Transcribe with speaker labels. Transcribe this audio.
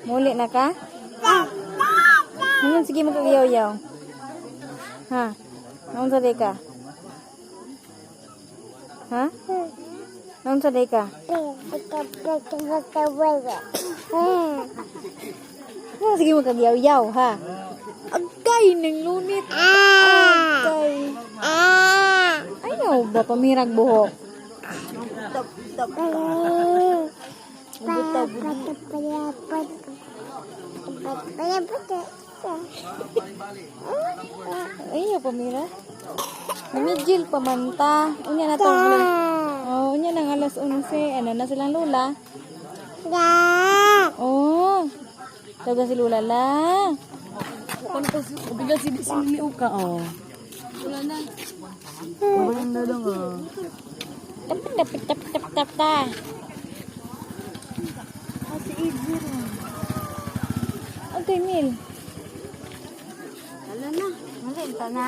Speaker 1: Muli na ka? Ano sige magkagayaw-yaw? Ha? Naon sa day ka? Ha? Naon sa day ka? Ano sige magkagayaw-yaw ha? Agay ng lunit. Agay. Ayaw ba pamirag buhok? Ayaw pamira. Namijil pamanta. Unya na to. Oh, unya nang alas 11. Ano na silang lola? Oh. Taga si Lola la. Kan to biga si sili ka oh. Wala na. Wala na dong oh. Tap ta. Si Izir. Okay, Mil. Wala na. Malenta na.